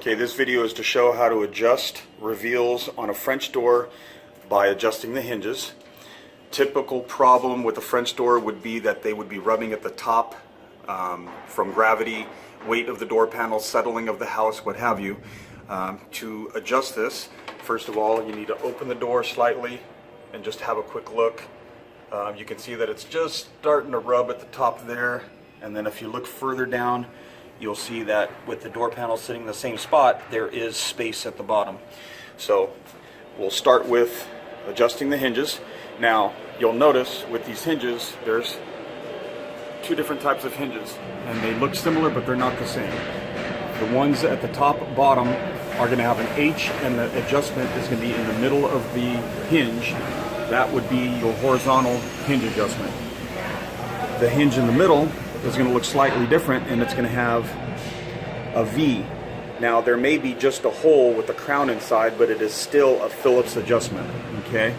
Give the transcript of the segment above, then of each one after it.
Okay, this video is to show how to adjust reveals on a French door by adjusting the hinges. Typical problem with a French door would be that they would be rubbing at the top from gravity, weight of the door panel, settling of the house, what have you. To adjust this, first of all, you need to open the door slightly and just have a quick look. You can see that it's just starting to rub at the top there, and then if you look further down, you'll see that with the door panel sitting in the same spot, there is space at the bottom. So we'll start with adjusting the hinges. Now you'll notice with these hinges there's two different types of hinges, and they look similar but they're not the same. The ones at the top bottom are going to have an H, and the adjustment is going to be in the middle of the hinge. That would be your horizontal hinge adjustment. The hinge in the middle is going to look slightly different, and it's going to have a V. Now there may be just a hole with a crown inside, but it is still a Phillips adjustment. Okay.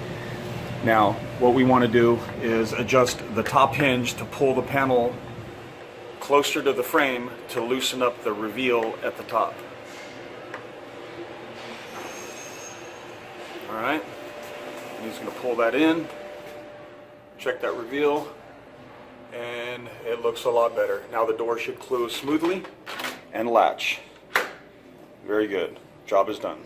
Now what we want to do is adjust the top hinge to pull the panel closer to the frame to loosen up the reveal at the top. Alright, and he's going to pull that in, check that reveal, and it looks a lot better. Now the door should close smoothly and latch. Very good. Job is done.